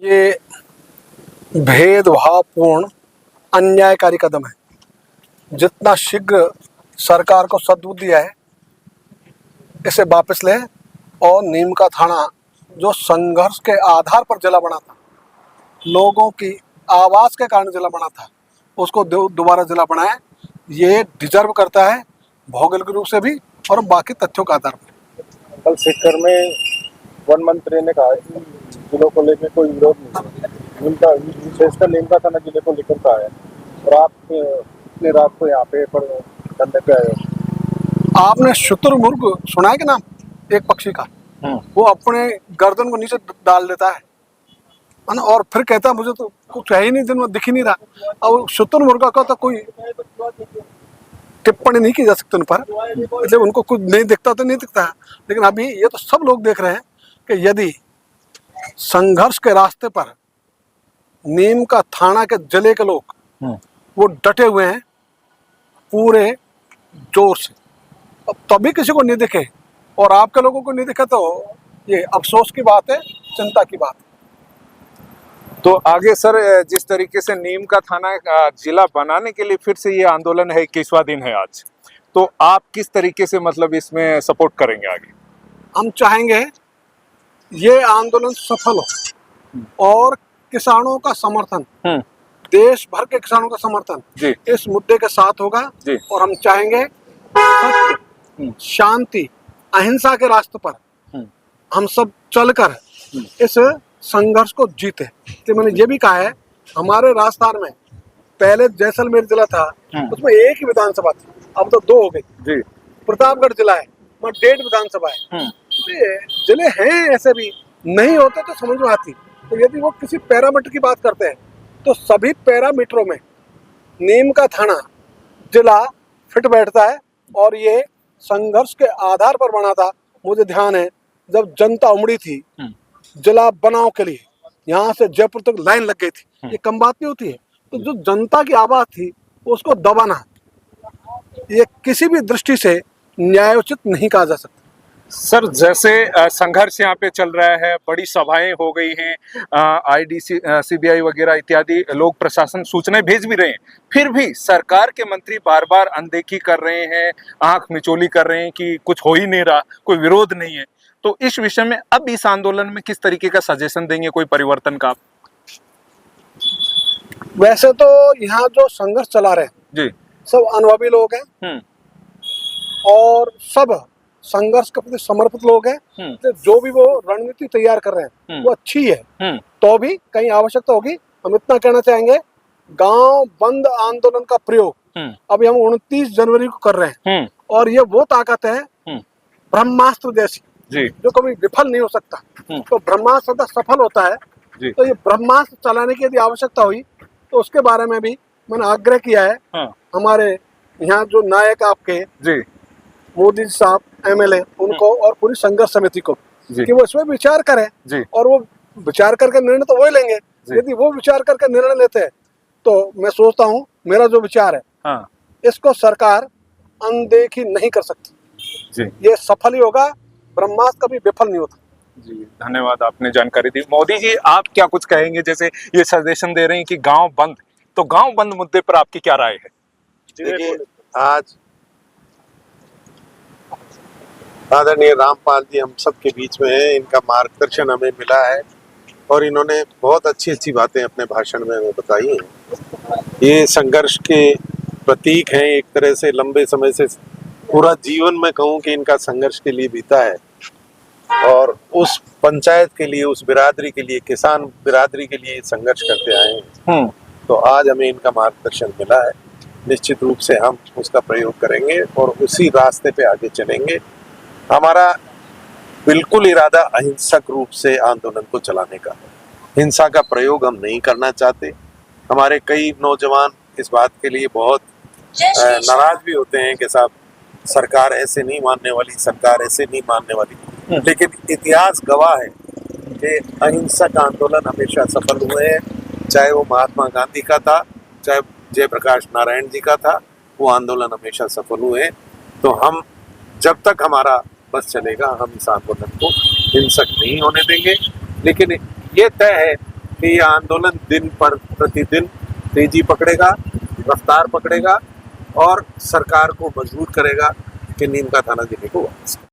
ये भेदभावपूर्ण अन्यायकारी कदम है। जितना शीघ्र सरकार को सद्बुद्धि है इसे वापस ले और नीम का थाना जो संघर्ष के आधार पर जिला बना था, लोगों की आवाज़ के कारण जिला बना था, उसको दोबारा जिला बनाए। ये डिजर्व करता है भौगोलिक रूप से भी और बाकी तथ्यों के आधार पर। कल सीकर में वन मंत्री ने कहा कि जिलों को लेकर कोई विरोध नहीं है, विशेषकर नीम का थाना जिले को लेकर कहा है, और आप इतनी रात को यहाँ पे धरने पे आए हो। आपने शुतुरमुर्ग सुना है कि नाम एक पक्षी का? वो अपने गर्दन को नीचे डाल देता है ना, और फिर कहता है मुझे तो कुछ है ही नहीं, दिन में दिख ही नहीं रहा। और शुतुरमुर्ग का तो कोई टिप्पणी नहीं की जा सकती उन पर, मतलब उनको कुछ नहीं दिखता तो नहीं दिखता। लेकिन अभी ये तो सब लोग देख रहे हैं कि यदि संघर्ष के रास्ते पर नीम का थाना के जिले के लोग वो डटे हुए हैं पूरे जोर से, अब तभी किसी को नहीं दिखे और आपके लोगों को नहीं दिखा तो ये अफसोस की बात है, चिंता की बात है। तो आगे सर, जिस तरीके से नीम का थाना जिला बनाने के लिए फिर से ये आंदोलन है, 21वां दिन है आज, तो आप किस तरीके से मतलब इसमें सपोर्ट करेंगे आगे? हम चाहेंगे ये आंदोलन सफल हो और किसानों का समर्थन, देश भर के किसानों का समर्थन जी इस मुद्दे के साथ होगा जी। और हम चाहेंगे सत्य, शांति, अहिंसा के रास्ते पर हम सब चलकर इस संघर्ष को जीते। तो मैंने ये भी कहा है, हमारे राजस्थान में पहले जैसलमेर जिला था, उसमें एक ही विधानसभा थी, अब तो 2 हो गई जी। प्रतापगढ़ जिला है, वहाँ 1.5 विधानसभा है। जिले हैं ऐसे भी, नहीं होते तो समझ में आती। तो यदि वो किसी पैरामीटर की बात करते हैं तो सभी पैरामीटरों में नीम का थाना जिला फिट बैठता है। और ये संघर्ष के आधार पर बना था। मुझे ध्यान है जब जनता उमड़ी थी जिला बनाव के लिए, यहाँ से जयपुर तक लाइन लग गई थी, ये कम बात नहीं होती है। तो जो जनता की आवाज थी उसको दबाना ये किसी भी दृष्टि से न्यायोचित नहीं कहा जा सकता। सर, जैसे संघर्ष यहाँ पे चल रहा है, बड़ी सभाएं हो गई हैं, आईडीसी सीबीआई वगैरह इत्यादि लोग प्रशासन सूचनाएं भेज भी रहे हैं, फिर भी सरकार के मंत्री बार बार अनदेखी कर रहे हैं, आंख मिचोली कर रहे हैं कि कुछ हो ही नहीं रहा, कोई विरोध नहीं है। तो इस विषय में अब इस आंदोलन में किस तरीके का सजेशन देंगे, कोई परिवर्तन का? वैसे तो यहाँ जो संघर्ष चला रहे हैं जी, सब अनुभवी लोग हैं और सब संघर्ष के प्रति समर्पित लोग हैं। तो जो भी वो रणनीति तैयार कर रहे हैं वो अच्छी है। तो भी कहीं आवश्यकता होगी, हम इतना कहना चाहेंगे, गांव बंद आंदोलन का प्रयोग अभी हम 29 जनवरी को कर रहे हैं और ये वो ताकत है ब्रह्मास्त्र जैसी जो कभी विफल नहीं हो सकता। तो ब्रह्मास्त्र सदा सफल होता है। तो ये ब्रह्मास्त्र चलाने की यदि आवश्यकता हुई तो उसके बारे में भी मैंने आग्रह किया है हमारे यहाँ जो नायक आपके मोदी साहब एमएलए उनको और पूरी संघर्ष समिति को कि वो इसमें विचार करें और वो विचार करके निर्णय तो वो लेंगे। यदि वो विचार करके निर्णय लेते हैं तो मैं सोचता हूँ, मेरा जो विचार है इसको सरकार अनदेखी नहीं कर सकती। ये सफल ही होगा, ब्रह्मास्त्र कभी विफल नहीं होता। जी, धन्यवाद, आपने जानकारी दी। मोदी जी, आप क्या कुछ कहेंगे? जैसे ये सजेशन दे रहे हैं कि गांव बंद, तो गांव बंद मुद्दे पर आपकी क्या राय है? देखिए, आज आदरणीय रामपाल जी हम सब के बीच में है, इनका मार्गदर्शन हमें मिला है और इन्होंने बहुत अच्छी अच्छी बातें अपने भाषण में हमें बताई हैं। ये संघर्ष के प्रतीक हैं, एक तरह से लंबे समय से पूरा जीवन में कहूँ कि इनका संघर्ष के लिए बीता है और उस पंचायत के लिए, उस बिरादरी के लिए, किसान बिरादरी के लिए संघर्ष करते आए हैं। तो आज हमें इनका मार्गदर्शन मिला है, निश्चित रूप से हम उसका प्रयोग करेंगे और उसी रास्ते पे आगे चलेंगे। हमारा बिल्कुल इरादा अहिंसक रूप से आंदोलन को चलाने का, हिंसा का प्रयोग हम नहीं करना चाहते। हमारे कई नौजवान इस बात के लिए बहुत नाराज भी होते हैं कि साहब सरकार ऐसे नहीं मानने वाली, सरकार ऐसे नहीं मानने वाली, लेकिन इतिहास गवाह है कि अहिंसक आंदोलन हमेशा सफल हुए हैं। चाहे वो महात्मा गांधी का था, चाहे जयप्रकाश नारायण जी का था, वो आंदोलन हमेशा सफल हुए हैं। तो हम जब तक हमारा बस चलेगा हम इस आंदोलन को हिंसक नहीं होने देंगे। लेकिन ये तय है कि ये आंदोलन दिन पर प्रतिदिन तेजी पकड़ेगा, रफ्तार पकड़ेगा और सरकार को मजबूर करेगा कि नीम का थाना जिले को वापस